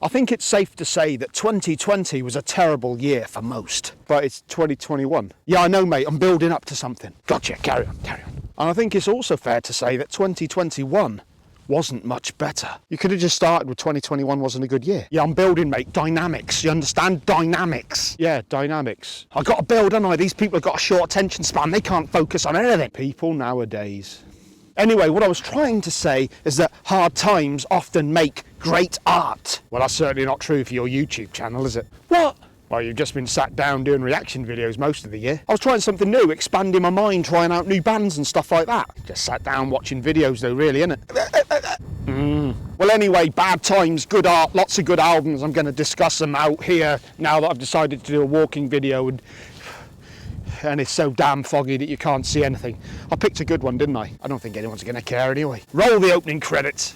I think it's safe to say that 2020 was a terrible year for most. But it's 2021. Yeah, I know, mate, I'm building up to something. Gotcha, carry on. And I think it's also fair to say that 2021 wasn't much better. You could have just started with 2021 wasn't a good year. Yeah, I'm building, mate. Dynamics. You understand? Dynamics. Yeah, dynamics. I got to build, haven't I? These people have got a short attention span. They can't focus on anything. People nowadays. Anyway, what I was trying to say is that hard times often make great art. Well, that's certainly not true for your YouTube channel, is it? What? Well, you've just been sat down doing reaction videos most of the year. I was trying something new, expanding my mind, trying out new bands and stuff like that. Just sat down watching videos though, really, innit? Well, anyway, bad times, good art, lots of good albums. I'm going to discuss them out here now that I've decided to do a walking video and it's so damn foggy that you can't see anything. I picked a good one, didn't I? I don't think anyone's going to care anyway. Roll the opening credits.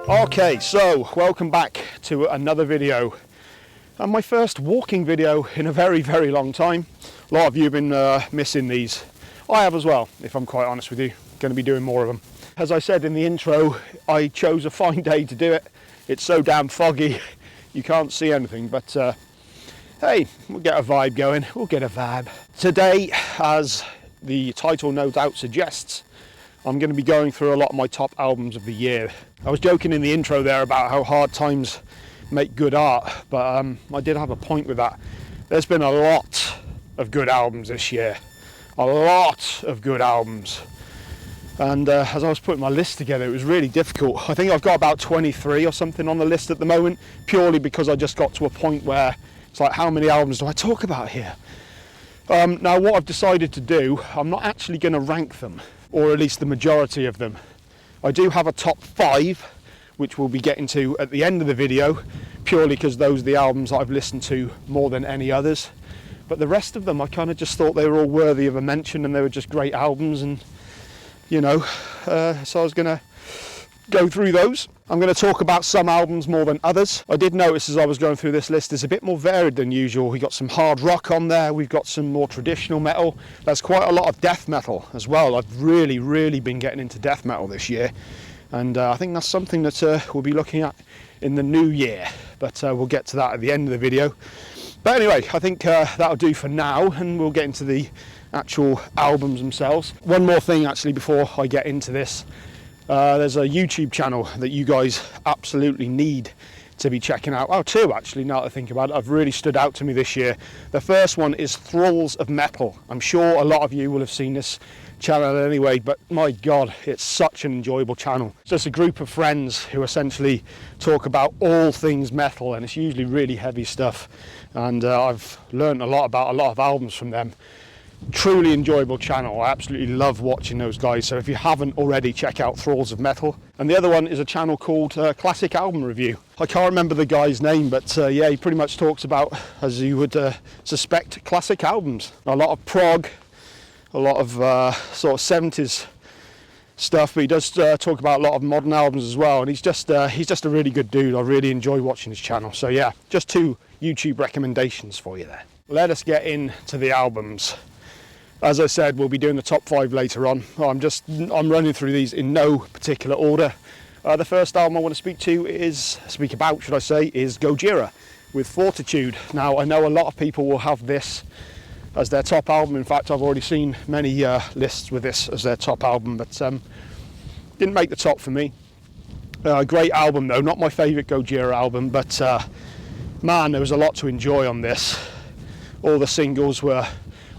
Okay, so welcome back to another video, and my first walking video in a very, very long time. A lot of you have been missing these. I have as well, if I'm quite honest with you. Going to be doing more of them. As I said in the intro, I chose a fine day to do it. It's so damn foggy, you can't see anything, but hey, we'll get a vibe going. We'll get a vibe. Today, as the title no doubt suggests, I'm going to be going through a lot of my top albums of the year. I was joking in the intro there about how hard times make good art, but I did have a point with that. There's been a lot of good albums this year. A lot of good albums. And as I was putting my list together, it was really difficult. I think I've got about 23 or something on the list at the moment, purely because I just got to a point where it's like, how many albums do I talk about here? Now, what I've decided to do, I'm not actually going to rank them, or at least the majority of them. I do have a top 5, which we'll be getting to at the end of the video, purely because those are the albums that I've listened to more than any others. But the rest of them, I kind of just thought they were all worthy of a mention, and they were just great albums, and you know, so I was going to go through those. I'm going to talk about some albums more than others. I did notice as I was going through this list, it's a bit more varied than usual. We've got some hard rock on there, we've got some more traditional metal. There's quite a lot of death metal as well. I've really been getting into death metal this year, and I think that's something that we'll be looking at in the new year, but we'll get to that at the end of the video. But anyway, I think that'll do for now, and we'll get into the actual albums themselves. One more thing actually before I get into this. There's a YouTube channel that you guys absolutely need to be checking out. Oh, two actually, now that I think about it, have really stood out to me this year. The first one is Thralls of Metal. I'm sure a lot of you will have seen this channel anyway, but my god, it's such an enjoyable channel. It's just a group of friends who essentially talk about all things metal, and it's usually really heavy stuff, and I've learned a lot about a lot of albums from them. Truly enjoyable channel. I absolutely love watching those guys, so if you haven't already, check out Thralls of Metal. And the other one is a channel called Classic Album Review. I can't remember the guy's name, but yeah, he pretty much talks about, as you would suspect, classic albums. A lot of prog, a lot of sort of 70s stuff, but he does talk about a lot of modern albums as well, and he's just a really good dude. I really enjoy watching his channel. So yeah, just 2 YouTube recommendations for you there. Let us get into the albums. As I said, we'll be doing the top 5 later on. I'm running through these in no particular order. The first album I want to speak about, is Gojira with Fortitude. Now, I know a lot of people will have this as their top album. In fact, I've already seen many lists with this as their top album, but didn't make the top for me. Great album though, not my favourite Gojira album, but man, there was a lot to enjoy on this. All the singles were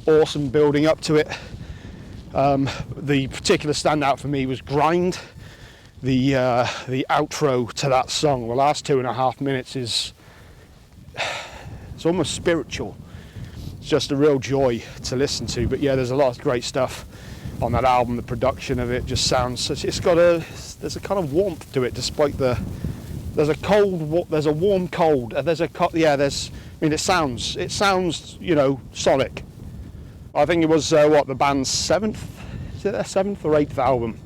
awesome building up to it. The particular standout for me was Grind. The outro to that song, the last 2.5 minutes, it's almost spiritual. It's just a real joy to listen to. But yeah, there's a lot of great stuff on that album. The production of it just sounds, there's a kind of warmth to it, despite there's a warm cold, it sounds, you know, sonic. I think it was the band's seventh or eighth album,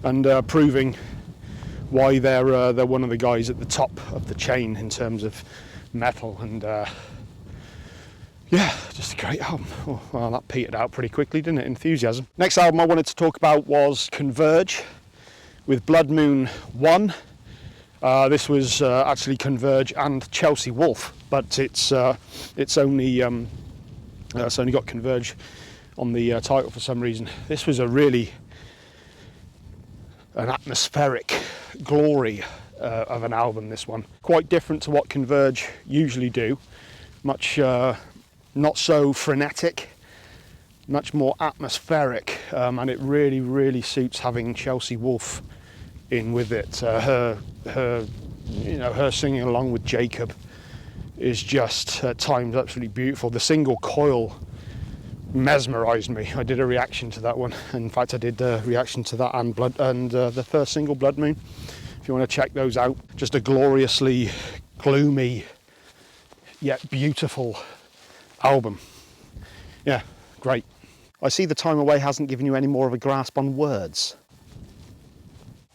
and proving why they're one of the guys at the top of the chain in terms of metal. And yeah, just a great album. Oh, well, that petered out pretty quickly, didn't it? Enthusiasm. Next album I wanted to talk about was Converge with Blood Moon 1. This was actually Converge and Chelsea Wolfe, but it's only got Converge on the title for some reason. This was an atmospheric glory of an album, this one. Quite different to what Converge usually do. Much not so frenetic, much more atmospheric, and it really, really suits having Chelsea Wolfe in with it. Her singing along with Jacob is just at times absolutely beautiful. The single Coil mesmerised me. I did a reaction to that one. In fact, I did a reaction to that and the first single, Blood Moon. If you want to check those out, just a gloriously gloomy yet beautiful album. Yeah, great. I see the time away hasn't given you any more of a grasp on words.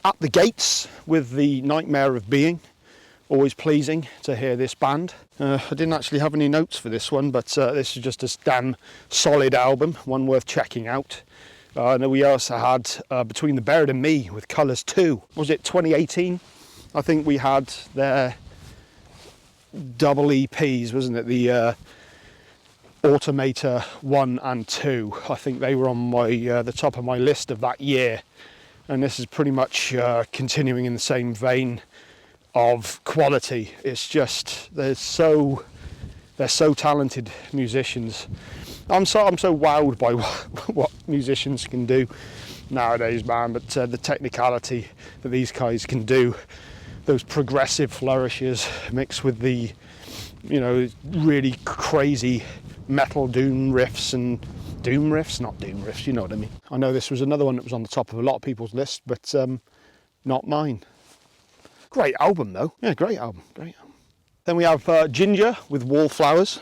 At the Gates with the Nightmare of Being. Always pleasing to hear this band. I didn't actually have any notes for this one, but this is just a damn solid album, one worth checking out. And we also had Between the Buried and Me with Colours 2. Was it 2018? I think we had their double EPs, wasn't it? The Automator 1 and 2. I think they were on my the top of my list of that year. And this is pretty much continuing in the same vein of quality. It's just they're so talented musicians. I'm so wowed by what musicians can do nowadays, man. But the technicality that these guys can do, those progressive flourishes mixed with the, you know, really crazy metal doom riffs, not doom riffs, you know what I mean. I know this was another one that was on the top of a lot of people's list, but not mine. Great album though. Yeah, great album. Then we have Ginger with Wallflowers.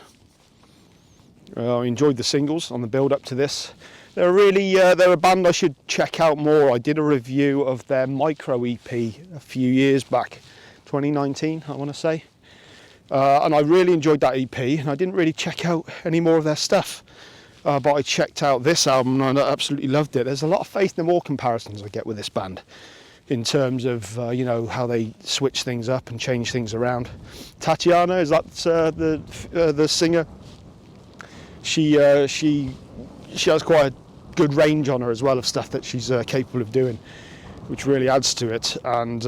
I enjoyed the singles on the build up to this. They're a band I should check out more. I did a review of their micro EP a few years back, 2019 I want to say. And I really enjoyed that EP, and I didn't really check out any more of their stuff. But I checked out this album and I absolutely loved it. There's a lot of Faith No More comparisons I get with this band in terms of how they switch things up and change things around. Tatiana, is that the singer? She has quite a good range on her as well of stuff that she's capable of doing, which really adds to it. And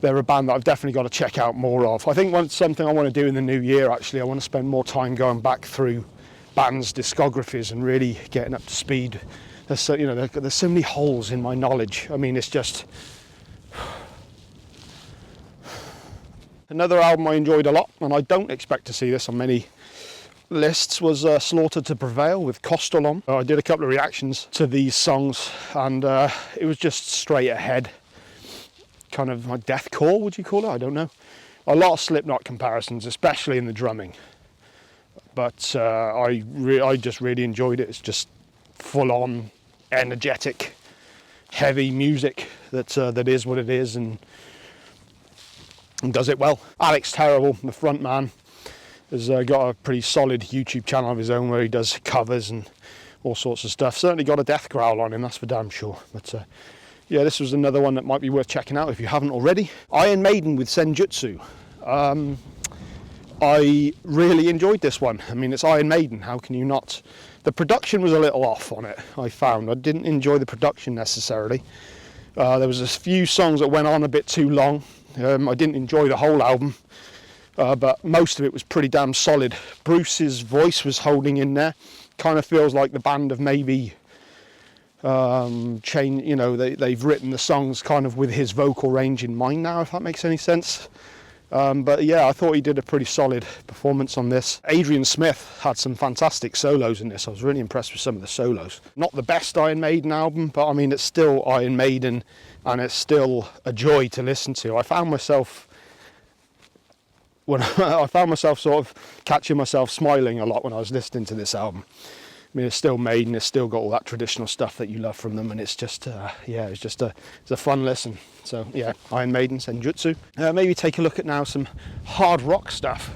they're a band that I've definitely got to check out more of. I think something I want to do in the new year, actually, I want to spend more time going back through bands' discographies and really getting up to speed. There's so many holes in my knowledge. I mean, it's just... Another album I enjoyed a lot, and I don't expect to see this on many lists, was Slaughter to Prevail with Costolom. I did a couple of reactions to these songs, and it was just straight ahead. Kind of like deathcore, would you call it? I don't know. A lot of Slipknot comparisons, especially in the drumming. But I just really enjoyed it. It's just full-on, energetic, heavy music that is what it is and does it well. Alex Terrible, the front man, has got a pretty solid YouTube channel of his own where he does covers and all sorts of stuff. Certainly got a death growl on him, that's for damn sure. But yeah, this was another one that might be worth checking out if you haven't already. Iron Maiden with Senjutsu. I really enjoyed this one. I mean, it's Iron Maiden, how can you not? The production was a little off on it, I found. I didn't enjoy the production necessarily. There was a few songs that went on a bit too long. I didn't enjoy the whole album, but most of it was pretty damn solid. Bruce's voice was holding in there. Kind of feels like the band have maybe they've written the songs kind of with his vocal range in mind now, if that makes any sense. But yeah, I thought he did a pretty solid performance on this. Adrian Smith had some fantastic solos in this. I was really impressed with some of the solos. Not the best Iron Maiden album, but I mean, it's still Iron Maiden, and it's still a joy to listen to. I found myself sort of catching myself smiling a lot when I was listening to this album. I mean, it's still Maiden, it's still got all that traditional stuff that you love from them, and it's just, it's a fun listen. So yeah, Iron Maiden, Senjutsu. Maybe take a look at now some hard rock stuff.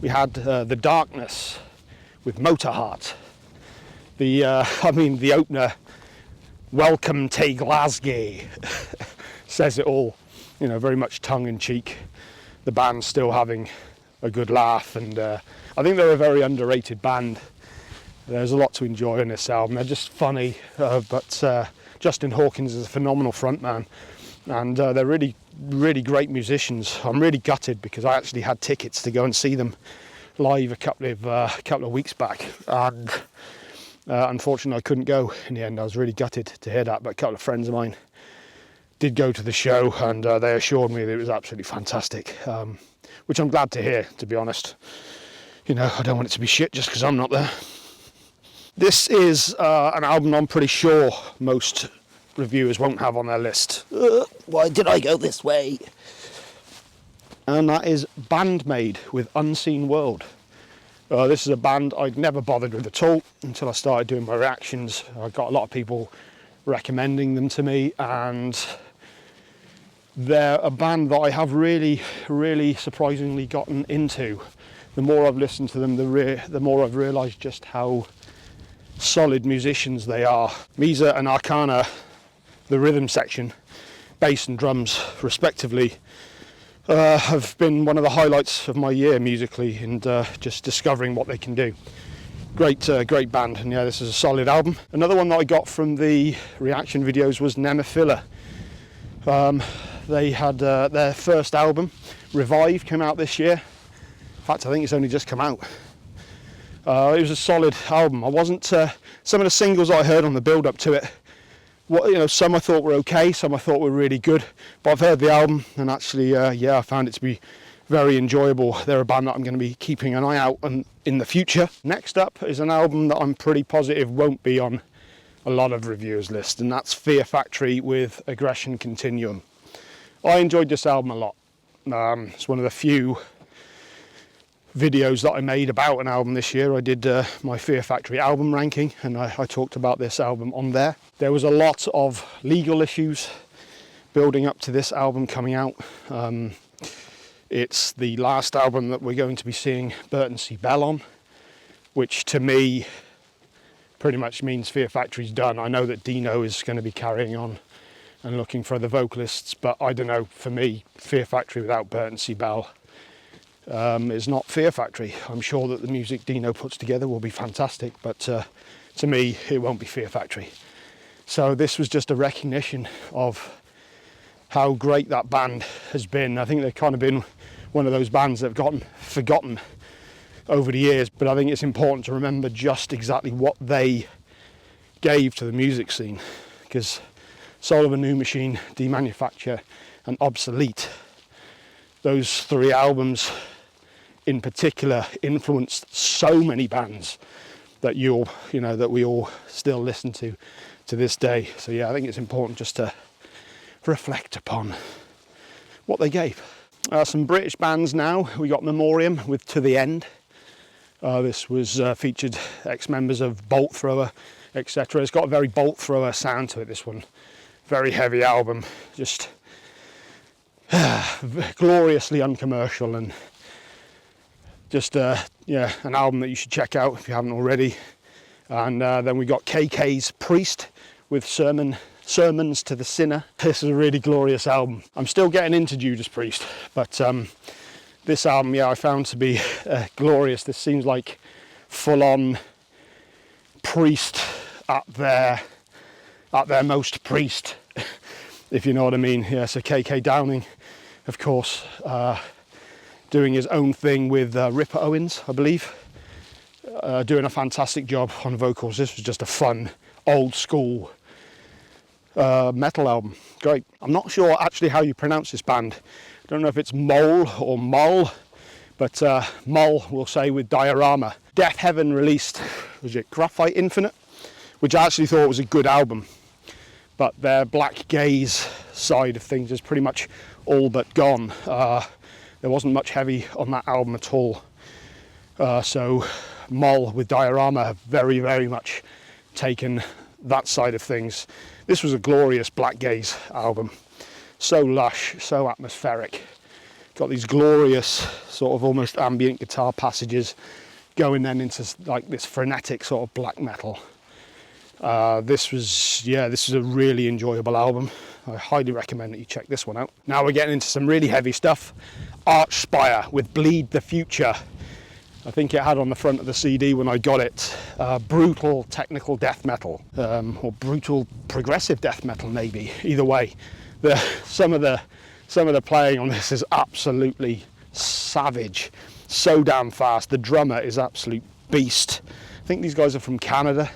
We had The Darkness with Motorheart. The opener, Welcome to Glasgow, says it all. You know, very much tongue-in-cheek. The band's still having a good laugh, and I think they're a very underrated band. There's a lot to enjoy in this album. They're just funny, but Justin Hawkins is a phenomenal frontman, and they're really, really great musicians. I'm really gutted because I actually had tickets to go and see them live a couple of weeks back, and unfortunately I couldn't go in the end. I was really gutted to hear that, but a couple of friends of mine did go to the show, and they assured me that it was absolutely fantastic, which I'm glad to hear, to be honest. You know, I don't want it to be shit just because I'm not there. This is an album I'm pretty sure most reviewers won't have on their list. Why did I go this way? And that is Bandmade with Unseen World. This is a band I'd never bothered with at all until I started doing my reactions. I got a lot of people recommending them to me, and they're a band that I have really, really surprisingly gotten into. The more I've listened to them, the more I've realised just how solid musicians they are. Misa and Arcana, the rhythm section, bass and drums respectively, have been one of the highlights of my year musically, and just discovering what they can do. Great band, and yeah, this is a solid album. Another one that I got from the reaction videos was Nemophila. They had their first album, Revive, came out this year. In fact, I think it's only just come out. It was a solid album. I wasn't some of the singles I heard on the build up to it, some I thought were okay, some I thought were really good, but I've heard the album, and actually I found it to be very enjoyable. They're a band that I'm going to be keeping an eye out on in the future. Next up is an album that I'm pretty positive won't be on a lot of reviewers' lists, and that's Fear Factory with Aggression Continuum. I enjoyed this album a lot. It's one of the few videos that I made about an album this year. I did my Fear Factory album ranking, and I talked about this album on there. There was a lot of legal issues building up to this album coming out. It's the last album that we're going to be seeing Burton C. Bell on, which to me pretty much means Fear Factory's done. I know that Dino is going to be carrying on and looking for other vocalists, but I don't know, for me, Fear Factory without Burton C. Bell is not Fear Factory. I'm sure that the music Dino puts together will be fantastic, but to me it won't be Fear Factory. So this was just a recognition of how great that band has been. I think they've kind of been one of those bands that have gotten forgotten over the years, but I think it's important to remember just exactly what they gave to the music scene, because Soul of a New Machine, Demanufacture and Obsolete, those three albums in particular influenced so many bands that that we all still listen to this day. So yeah, I think it's important just to reflect upon what they gave. Some British bands now. We got Memoriam with To the End. This was featured ex-members of Bolt Thrower, etc. It's got a very Bolt Thrower sound to it, this one. Very heavy album, just gloriously uncommercial, and just an album that you should check out if you haven't already. And then we got KK's Priest with Sermons to the Sinner. This is a really glorious album. I'm still getting into Judas Priest, but this album, I found to be glorious. This seems like full-on Priest at their most Priest, if you know what I mean. Yeah, so KK Downing, of course, doing his own thing with Ripper Owens, I believe, doing a fantastic job on vocals. This was just a fun, old school metal album. Great. I'm not sure actually how you pronounce this band. I don't know if it's Mole or Mole, but Mole we'll say with Diorama. Deafheaven released, was it Graphite Infinite, which I actually thought was a good album, but their Black Gaze side of things is pretty much all but gone. There wasn't much heavy on that album at all. So Mole with Diorama have very, very much taken that side of things. This was a glorious Black Gaze album. So lush, so atmospheric. Got these glorious sort of almost ambient guitar passages going then into like this frenetic sort of black metal. This was a really enjoyable album. I highly recommend that you check this one out. Now we're getting into some really heavy stuff. Archspire with Bleed the Future. I think it had on the front of the CD when I got it, brutal technical death metal, or brutal progressive death metal maybe. Either way, some of the playing on this is absolutely savage, so damn fast. The drummer is absolute beast. I think these guys are from Canada.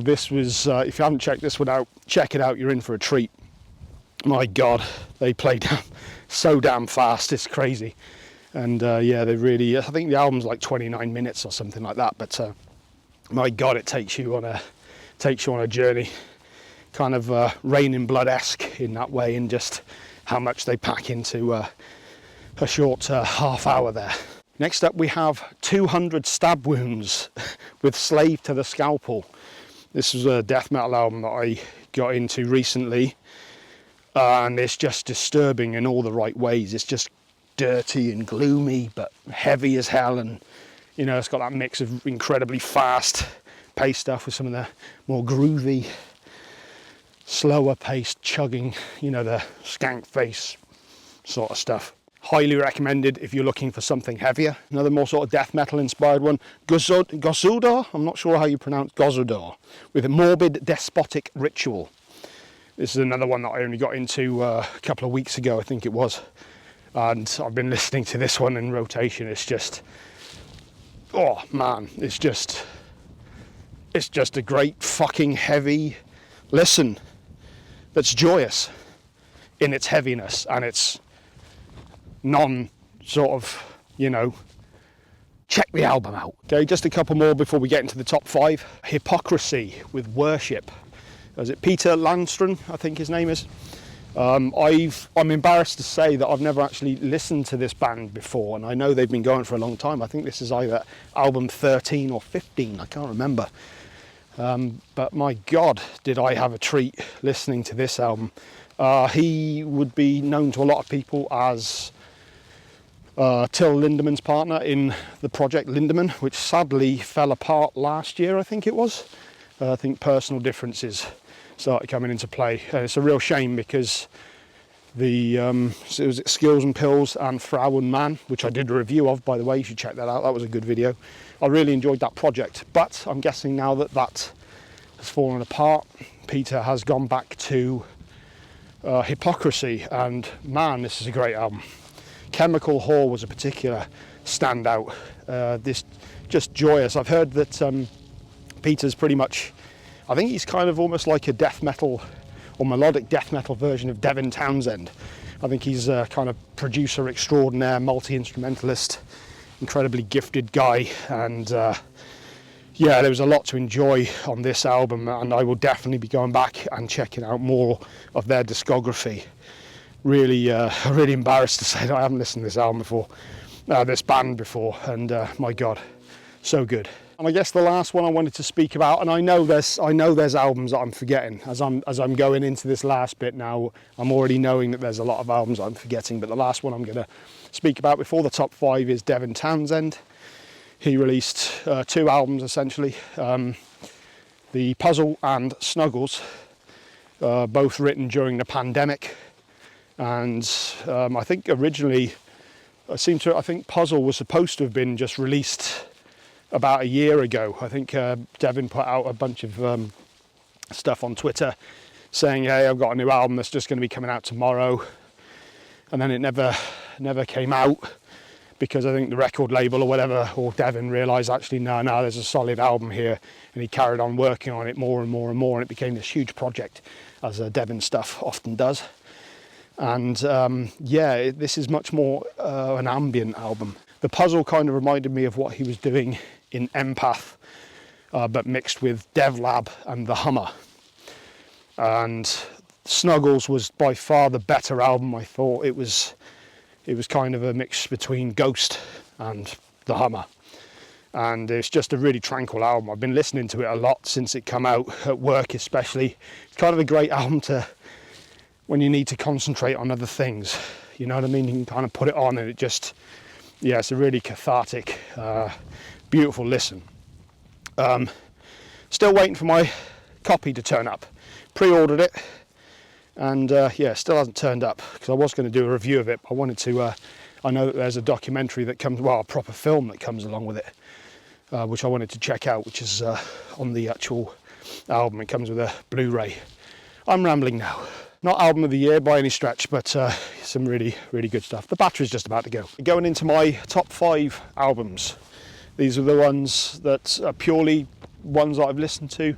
This was, if you haven't checked this one out, check it out, you're in for a treat. My God, they play so damn fast, it's crazy. And yeah, they really, I think the album's like 29 minutes or something like that, but my God, it takes you on a journey, kind of Rain in Blood-esque in that way, and just how much they pack into a short half hour there. Next up we have 200 Stab Wounds with Slave to the Scalpel. This was a death metal album that I got into recently, and it's just disturbing in all the right ways. It's just dirty and gloomy, but heavy as hell, and you know, it's got that mix of incredibly fast paced stuff with some of the more groovy, slower paced chugging, you know, the Skank Face sort of stuff. Highly recommended if you're looking for something heavier. Another more sort of death metal inspired one, Gozudor, I'm not sure how you pronounce Gozudor, with a Morbid Despotic Ritual. This is another one that I only got into a couple of weeks ago, I think it was. And I've been listening to this one in rotation. It's just, oh man, it's just a great fucking heavy listen that's joyous in its heaviness and its non sort of, you know, check the album out. Okay, just a couple more before we get into the top 5. Hypocrisy with Worship. Is it Peter Landström, I think his name is? I'm embarrassed to say that I've never actually listened to this band before, and I know they've been going for a long time. I think this is either album 13 or 15, I can't remember. But my God, did I have a treat listening to this album. He would be known to a lot of people as Till Lindeman's partner in the project Lindemann, which sadly fell apart last year, I think it was. I think personal differences started coming into play. It's a real shame because the it was Skills and Pills and Frau und Mann, which I did a review of, by the way. You should check that out. That was a good video. I really enjoyed that project, but I'm guessing now that that has fallen apart, Peter has gone back to Hypocrisy, and man, this is a great album. Chemical Whore was a particular standout. This just joyous. I've heard that Peter's pretty much, I think he's kind of almost like a death metal or melodic death metal version of Devin Townsend. I think he's a kind of producer extraordinaire, multi-instrumentalist, incredibly gifted guy, and yeah, there was a lot to enjoy on this album, and I will definitely be going back and checking out more of their discography. Really embarrassed to say that I haven't listened to this album before, this band before, and my God, so good. And I guess the last one I wanted to speak about, and I know there's albums that I'm forgetting as I'm going into this last bit now. I'm already knowing that there's a lot of albums I'm forgetting, but the last one I'm going to speak about before the top 5 is Devin Townsend. He released 2 albums essentially, The Puzzle and Snuggles, both written during the pandemic. And I think originally, I think Puzzle was supposed to have been just released about a year ago. I think Devin put out a bunch of stuff on Twitter saying, hey, I've got a new album that's just going to be coming out tomorrow. And then it never came out. because I think the record label or whatever, or Devin, realised actually no, there's a solid album here, and he carried on working on it more and more and more, and it became this huge project, as Devin stuff often does. And yeah, this is much more an ambient album. The Puzzle kind of reminded me of what he was doing in Empath, but mixed with DevLab and the Hummer. And Snuggles was by far the better album, I thought. It was kind of a mix between Ghost and the Hummer, and it's just a really tranquil album. I've been listening to it a lot since it came out, at work especially. It's kind of a great album to when you need to concentrate on other things, you know what I mean? You can kind of put it on and it just, yeah, it's a really cathartic, beautiful listen. Still waiting for my copy to turn up. Pre-ordered it, and yeah, still hasn't turned up, because I was going to do a review of it. I wanted to, I know that there's a documentary that comes, well, a proper film that comes along with it, which I wanted to check out, which is on the actual album. It comes with a Blu-ray. I'm rambling now. Not album of the year by any stretch, but some really, really good stuff. The battery's just about to go. Going into my top 5 albums. These are the ones that are purely ones that I've listened to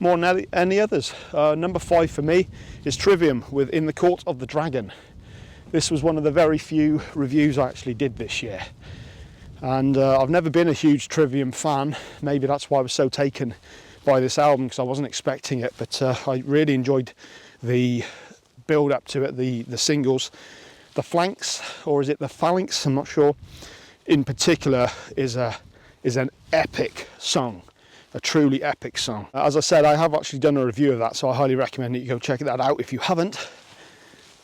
more than any others. Number 5 for me is Trivium with In the Court of the Dragon. This was one of the very few reviews I actually did this year. And I've never been a huge Trivium fan. Maybe that's why I was so taken by this album, because I wasn't expecting it. But I really enjoyed the build up to it, the singles. The Flanks, or is it the Phalanx? I'm not sure. In particular is an epic song. A truly epic song. As I said, I have actually done a review of that, so I highly recommend that you go check that out if you haven't.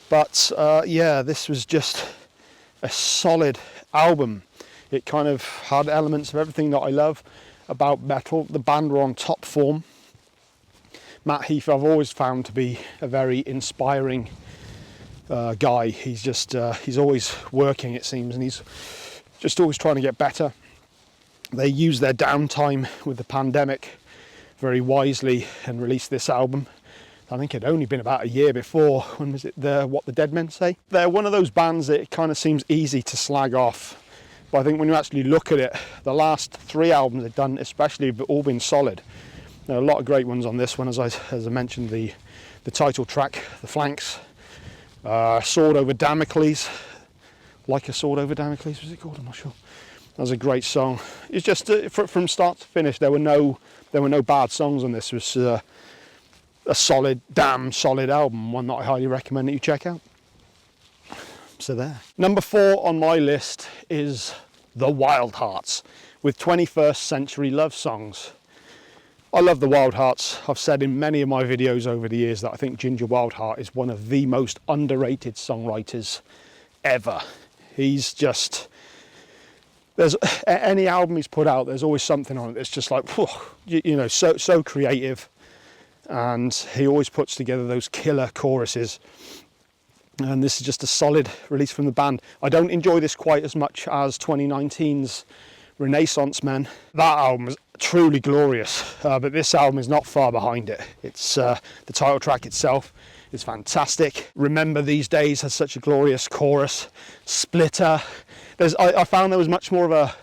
But yeah, this was just a solid album. It kind of had elements of everything that I love about metal. The band were on top form. Matt Heath I've always found to be a very inspiring guy. He's just he's always working, it seems, and he's just always trying to get better. They used their downtime with the pandemic very wisely and released this album. I think it had only been about a year before. When was it? What the Dead Men Say? They're one of those bands that it kind of seems easy to slag off. But I think when you actually look at it, the last 3 albums they've done especially have all been solid. There are a lot of great ones on this one, as I mentioned, the title track, The Flanks, Sword Over Damocles, Like a Sword Over Damocles, was it called? I'm not sure. That was a great song. It's just from start to finish, there were no bad songs on this. It was a damn solid album, one that I highly recommend that you check out. So there. Number 4 on my list is The Wildhearts with 21st Century Love Songs. I love the Wildhearts. I've said in many of my videos over the years that I think Ginger Wildheart is one of the most underrated songwriters ever. He's just, there's any album he's put out, there's always something on it that's just like, whew, you know, so creative, and he always puts together those killer choruses. And this is just a solid release from the band. I don't enjoy this quite as much as 2019's Renaissance Men. That album is truly glorious, but this album is not far behind it. It's the title track itself is fantastic. Remember These Days has such a glorious chorus. Splitter. I found there was much more of a,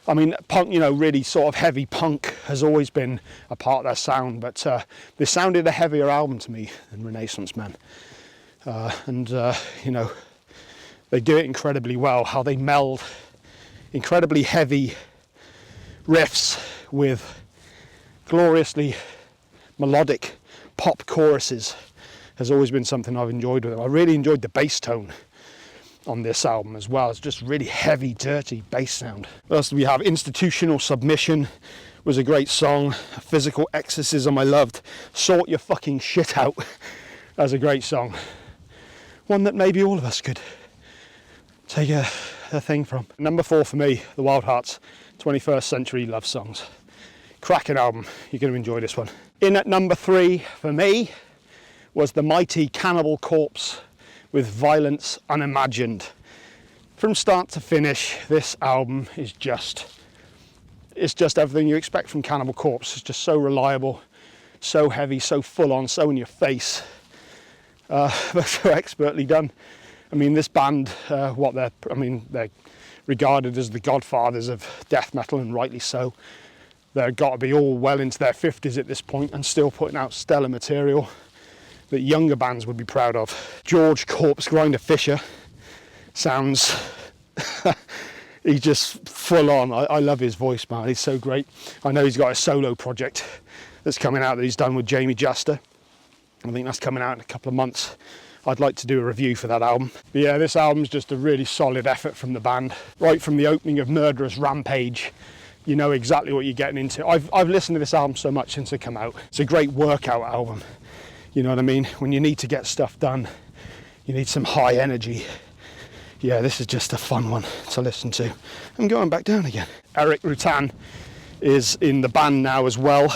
I mean, punk, you know, really sort of heavy punk has always been a part of their sound, but this sounded a heavier album to me than Renaissance Men. You know, they do it incredibly well, how they meld incredibly heavy riffs with gloriously melodic pop choruses has always been something I've enjoyed with them. I really enjoyed the bass tone on this album as well. It's just really heavy, dirty bass sound. What else do we have? Institutional Submission was a great song. Physical Exorcism I loved. Sort Your Fucking Shit Out. That's a great song. One that maybe all of us could take a thing from. Number 4 for me, The Wildhearts, 21st Century Love Songs. Cracking album, you're going to enjoy this one. In at number 3 for me was the mighty Cannibal Corpse with Violence Unimagined. From start to finish, this album is just everything you expect from Cannibal Corpse. It's just so reliable, so heavy, so full on, so in your face, but so expertly done. I mean, this band, they're regarded as the godfathers of death metal, and rightly so. They've got to be all well into their 50s at this point and still putting out stellar material that younger bands would be proud of. George Corpse Grinder Fisher sounds, he's just full on. I love his voice, man. He's so great. I know he's got a solo project that's coming out that he's done with Jamie Juster. I think that's coming out in a couple of months. I'd like to do a review for that album. But yeah, this album's just a really solid effort from the band. Right from the opening of Murderous Rampage, you know exactly what you're getting into. I've listened to this album so much since it came out. It's a great workout album. You know what I mean? When you need to get stuff done, you need some high energy. Yeah, this is just a fun one to listen to. I'm going back down again. Eric Rutan is in the band now as well.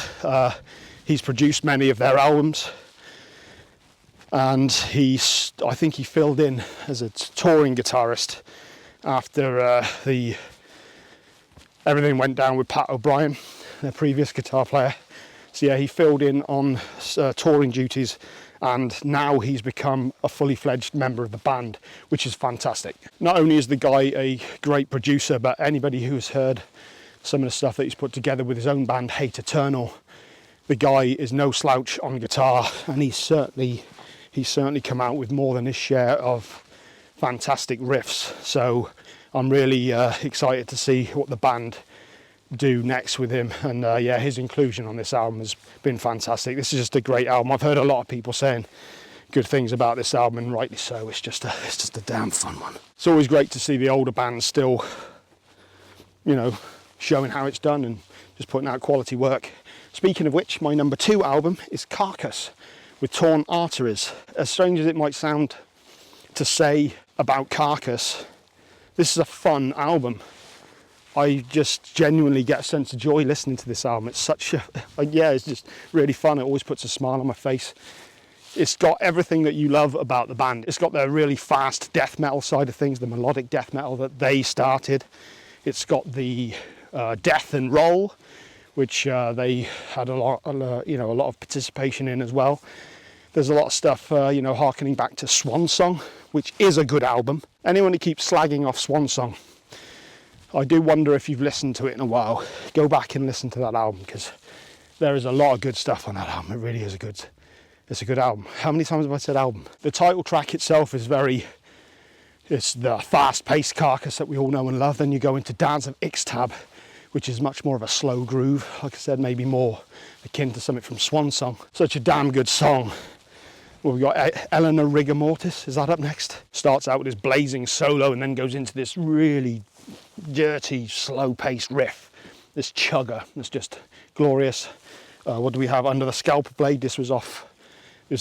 He's produced many of their albums. And I think he filled in as a touring guitarist after everything went down with Pat O'Brien, their previous guitar player. So yeah, he filled in on touring duties, and now he's become a fully fledged member of the band, which is fantastic. Not only is the guy a great producer, but anybody who's heard some of the stuff that he's put together with his own band, Hate Eternal, the guy is no slouch on guitar, and he's certainly come out with more than his share of fantastic riffs. So I'm really excited to see what the band do next with him, and yeah, his inclusion on this album has been fantastic. This is just a great album. I've heard a lot of people saying good things about this album, and rightly so. It's just a damn fun one. It's always great to see the older bands still, you know, showing how it's done and just putting out quality work. Speaking of which, my number 2 album is Carcass with Torn Arteries. As strange as it might sound to say about Carcass, this is a fun album. I just genuinely get a sense of joy listening to this album. It's such a, yeah, it's just really fun. It always puts a smile on my face. It's got everything that you love about the band. It's got the really fast death metal side of things, the melodic death metal that they started. It's got the death and roll, which they had a lot of participation in as well. There's a lot of stuff, harkening back to Swan Song, which is a good album. Anyone who keeps slagging off Swan Song, I do wonder if you've listened to it in a while. Go back and listen to that album, because there is a lot of good stuff on that album. It really is it's a good album. How many times have I said album? The title track itself is it's the fast-paced Carcass that we all know and love. Then you go into Dance of Ixtab, which is much more of a slow groove. Like I said, maybe more akin to something from Swan Song. Such a damn good song. Well, we've got Eleanor Rigor Mortis, is that up next? Starts out with this blazing solo and then goes into this really dirty, slow-paced riff. This chugger, it's just glorious. What do we have? Under the Scalper Blade, this was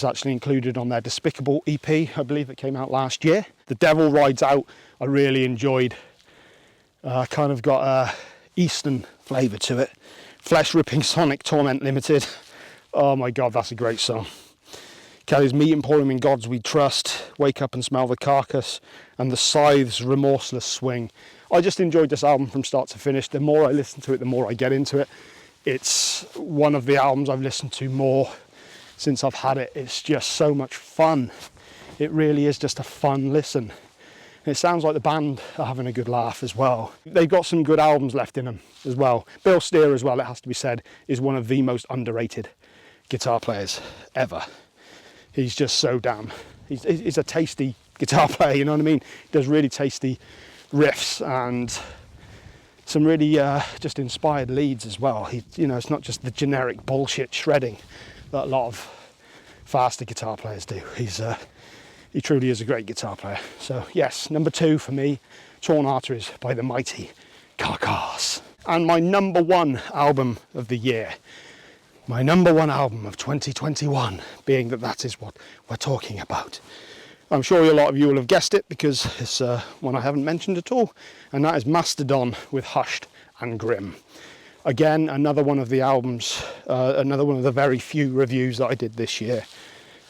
actually included on their Despicable EP, I believe it came out last year. The Devil Rides Out, I really enjoyed. Kind of got a Eastern flavour to it. Flesh Ripping Sonic Torment Limited. Oh my God, that's a great song. Kelly's Meat Emporium in Gods We Trust, Wake Up and Smell the Carcass, and the Scythe's Remorseless Swing. I just enjoyed this album from start to finish. The more I listen to it, the more I get into it. It's one of the albums I've listened to more since I've had it. It's just so much fun. It really is just a fun listen. And it sounds like the band are having a good laugh as well. They've got some good albums left in them as well. Bill Steer as well, it has to be said, is one of the most underrated guitar players ever. He's just so damn, he's a tasty guitar player, you know what I mean? He does really tasty riffs and some really just inspired leads as well. It's not just the generic bullshit shredding that a lot of faster guitar players do. He truly is a great guitar player. So yes, number 2 for me, Torn Arteries by the mighty Carcass. And my number 1 album of the year. My number 1 album of 2021, being that is what we're talking about. I'm sure a lot of you will have guessed it, because it's one I haven't mentioned at all, and that is Mastodon with Hushed and Grim. Again, another one of the albums, another one of the very few reviews that I did this year.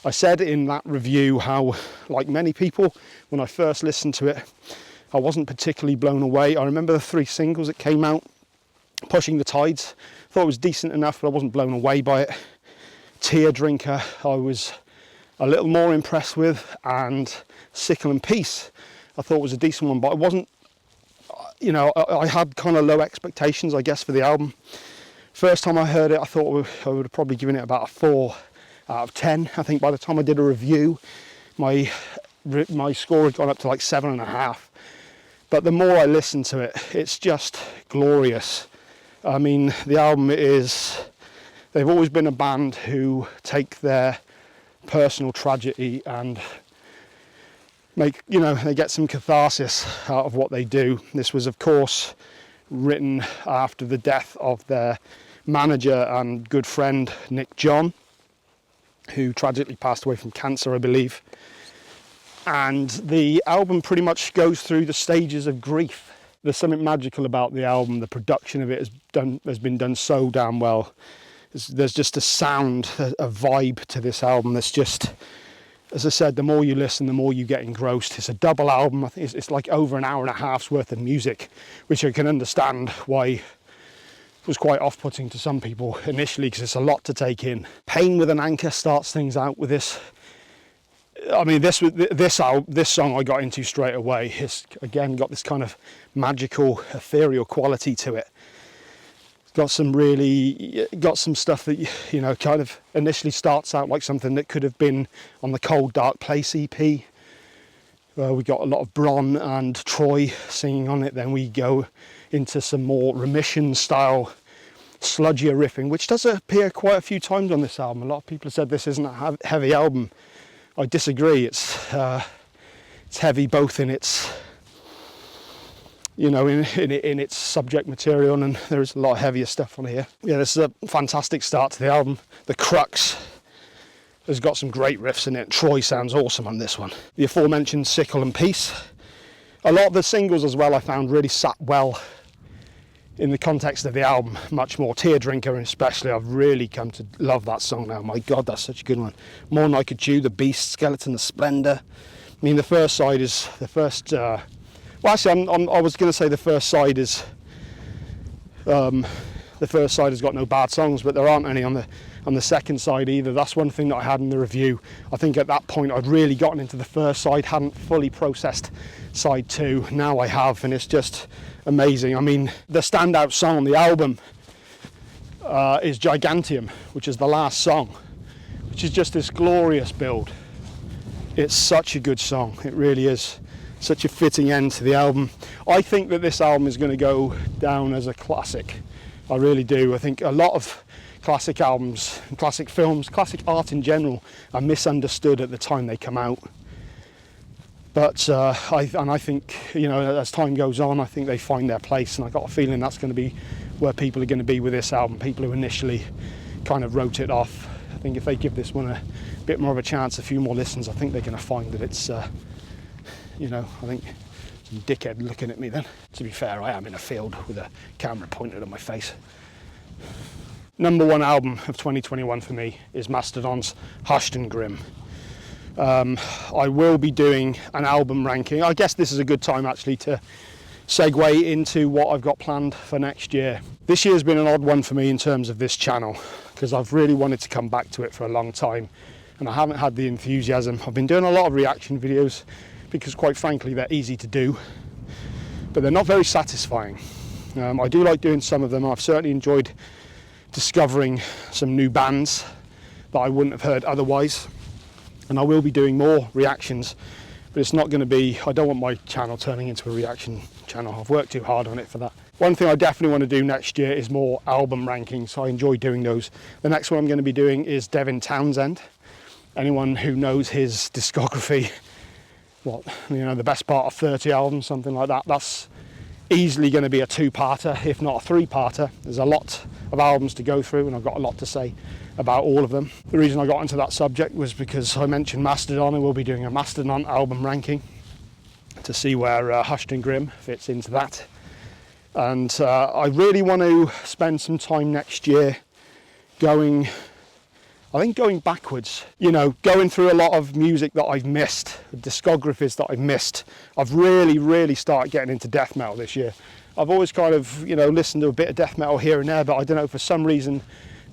I said in that review how, like many people, when I first listened to it, I wasn't particularly blown away. I remember the 3 singles that came out, Pushing the Tides. Thought it was decent enough, but I wasn't blown away by it. Tear Drinker, I was a little more impressed with, and Sickle and Peace I thought was a decent one, but I wasn't, you know, I had kind of low expectations, I guess, for the album. First time I heard it, I thought I would have probably given it about a 4 out of 10. I think by the time I did a review, my score had gone up to like 7.5. But the more I listen to it, it's just glorious. I mean, the album is, they've always been a band who take their personal tragedy and make, you know, they get some catharsis out of what they do. This was, of course, written after the death of their manager and good friend Nick John, who tragically passed away from cancer, I believe. And the album pretty much goes through the stages of grief. There's something magical about the album. The production of it has been done so damn well. There's just a sound, a vibe to this album that's just, as I said, the more you listen, the more you get engrossed. It's a double album. I think it's like over an hour and a half's worth of music, which I can understand why it was quite off-putting to some people initially, because it's a lot to take in. Pain with an Anchor starts things out with this. I mean, this song I got into straight away. It's again got this kind of magical, ethereal quality to it. Got some stuff that, you know, kind of initially starts out like something that could have been on the Cold Dark Place EP. We got a lot of Bron and Troy singing on it. Then we go into some more Remission style sludgier riffing, which does appear quite a few times on this album. A lot of people have said this isn't a heavy album. I disagree. It's heavy both in its, you know, in its subject material, and there is a lot of heavier stuff on here. Yeah, this is a fantastic start to the album. The Crux has got some great riffs in it. Troy sounds awesome on this one. The aforementioned Sickle and Peace. A lot of the singles as well I found really sat well in the context of the album, much more. Teardrinker especially, I've really come to love that song now. My God, that's such a good one. More Than I Could Chew, The Beast, Skeleton, The Splendor. I mean, the first side is, well actually I was going to say the first side is, the first side has got no bad songs, but there aren't any on the second side either. That's one thing that I had in the review. I think at that point I'd really gotten into the first side, hadn't fully processed side 2. Now I have, and it's just amazing. I mean, the standout song on the album is Gigantium, which is the last song, which is just this glorious build. It's such a good song. It really is. Such a fitting end to the album. I think that this album is going to go down as a classic. I really do. I think a lot of classic albums, classic films, classic art in general are misunderstood at the time they come out. But I think, you know, as time goes on, I think they find their place, and I got a feeling that's going to be where people are going to be with this album. People who initially kind of wrote it off. I think if they give this one a bit more of a chance, a few more listens, I think they're going to find that it's, you know, I think some dickhead looking at me then. To be fair, I am in a field with a camera pointed at my face. Number 1 album of 2021 for me is Mastodon's Hushed and Grim. I will be doing an album ranking. I guess this is a good time actually to segue into what I've got planned for next year. This year's been an odd one for me in terms of this channel, because I've really wanted to come back to it for a long time and I haven't had the enthusiasm. I've been doing a lot of reaction videos because quite frankly they're easy to do, but they're not very satisfying. I do like doing some of them. I've certainly enjoyed discovering some new bands that I wouldn't have heard otherwise, and I will be doing more reactions, but it's not going to be, I don't want my channel turning into a reaction channel. I've worked too hard on it for that. One thing I definitely want to do next year is more album rankings. I enjoy doing those. The next one I'm going to be doing is Devin Townsend. Anyone who knows his discography, what, you know, the best part of 30 albums, something like that, that's easily going to be a 2-parter, if not a 3-parter. There's a lot of albums to go through and I've got a lot to say about all of them. The reason I got into that subject was because I mentioned Mastodon, and we'll be doing a Mastodon album ranking to see where Hushed and Grim fits into that. And I really want to spend some time next year going backwards, you know, going through a lot of music that I've missed, discographies that I've missed. I've really started getting into death metal this year. I've always kind of, you know, listened to a bit of death metal here and there, but I don't know, for some reason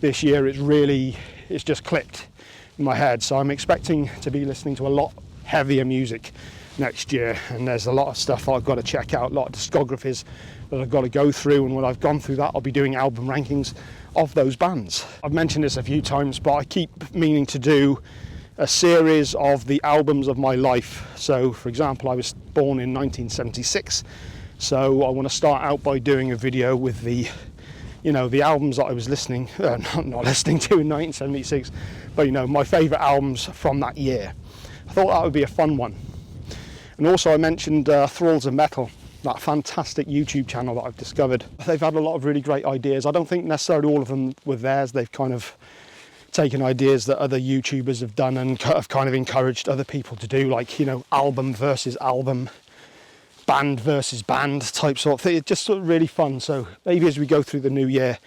this year it's just clicked in my head. So I'm expecting to be listening to a lot heavier music next year, and there's a lot of stuff that I've got to check out, a lot of discographies that I've got to go through, and when I've gone through that, I'll be doing album rankings of those bands. I've mentioned this a few times, but I keep meaning to do a series of the albums of my life. So for example, I was born in 1976, so I want to start out by doing a video with the albums that I was listening, not listening to in 1976, but my favourite albums from that year. I thought that would be a fun one. And also I mentioned Thralls of Metal, that fantastic YouTube channel that I've discovered. They've had a lot of really great ideas. I don't think necessarily all of them were theirs. They've kind of taken ideas that other YouTubers have done and have kind of encouraged other people to do, like, album versus album, band versus band type sort of thing. It's just sort of really fun. So maybe as we go through the new year,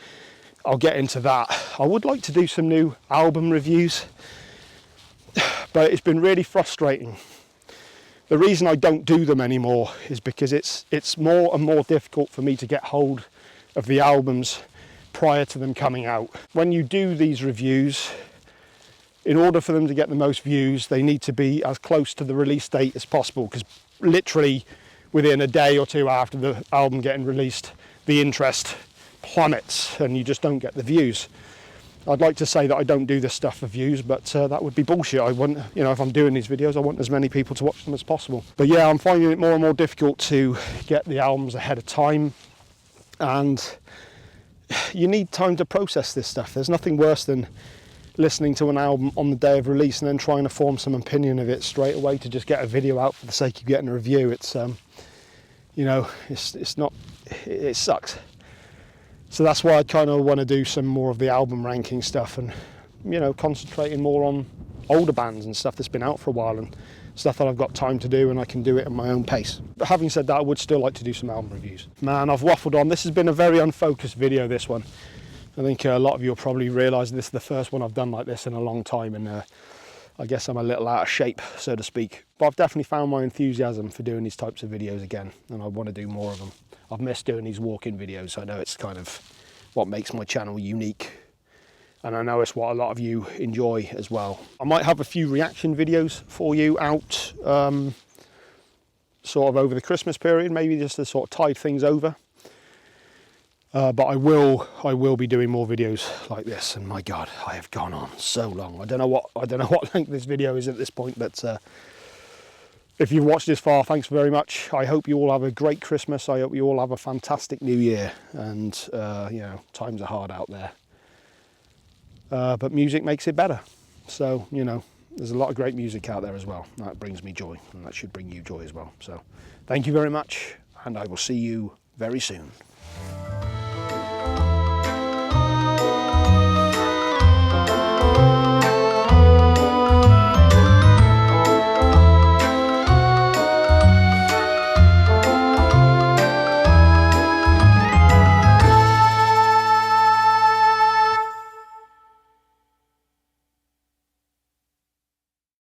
I'll get into that. I would like to do some new album reviews, but it's been really frustrating. The reason I don't do them anymore is because it's more and more difficult for me to get hold of the albums prior to them coming out. When you do these reviews, in order for them to get the most views, they need to be as close to the release date as possible, because literally within a day or two after the album getting released, the interest plummets and you just don't get the views. I'd like to say that I don't do this stuff for views, but that would be bullshit. I want, if I'm doing these videos, I want as many people to watch them as possible. But yeah, I'm finding it more and more difficult to get the albums ahead of time, and you need time to process this stuff. There's nothing worse than listening to an album on the day of release and then trying to form some opinion of it straight away to just get a video out for the sake of getting a review. It's it sucks. So that's why I kind of want to do some more of the album ranking stuff, and concentrating more on older bands and stuff that's been out for a while, and stuff that I've got time to do and I can do it at my own pace. But having said that, I would still like to do some album reviews. Man, I've waffled on. This has been a very unfocused video, this one. I think a lot of you will probably realise this is the first one I've done like this in a long time, and I guess I'm a little out of shape, so to speak. But I've definitely found my enthusiasm for doing these types of videos again, and I want to do more of them. I've missed doing these walk-in videos, so I know it's kind of what makes my channel unique. And I know it's what a lot of you enjoy as well. I might have a few reaction videos for you out sort of over the Christmas period, maybe just to sort of tide things over. But I will be doing more videos like this. And my God, I have gone on so long. I don't know what length this video is at this point, but if you've watched this far, thanks very much. I hope you all have a great Christmas. I hope you all have a fantastic New Year. And times are hard out there. But music makes it better. So, there's a lot of great music out there as well. That brings me joy, and that should bring you joy as well. So, thank you very much, and I will see you very soon.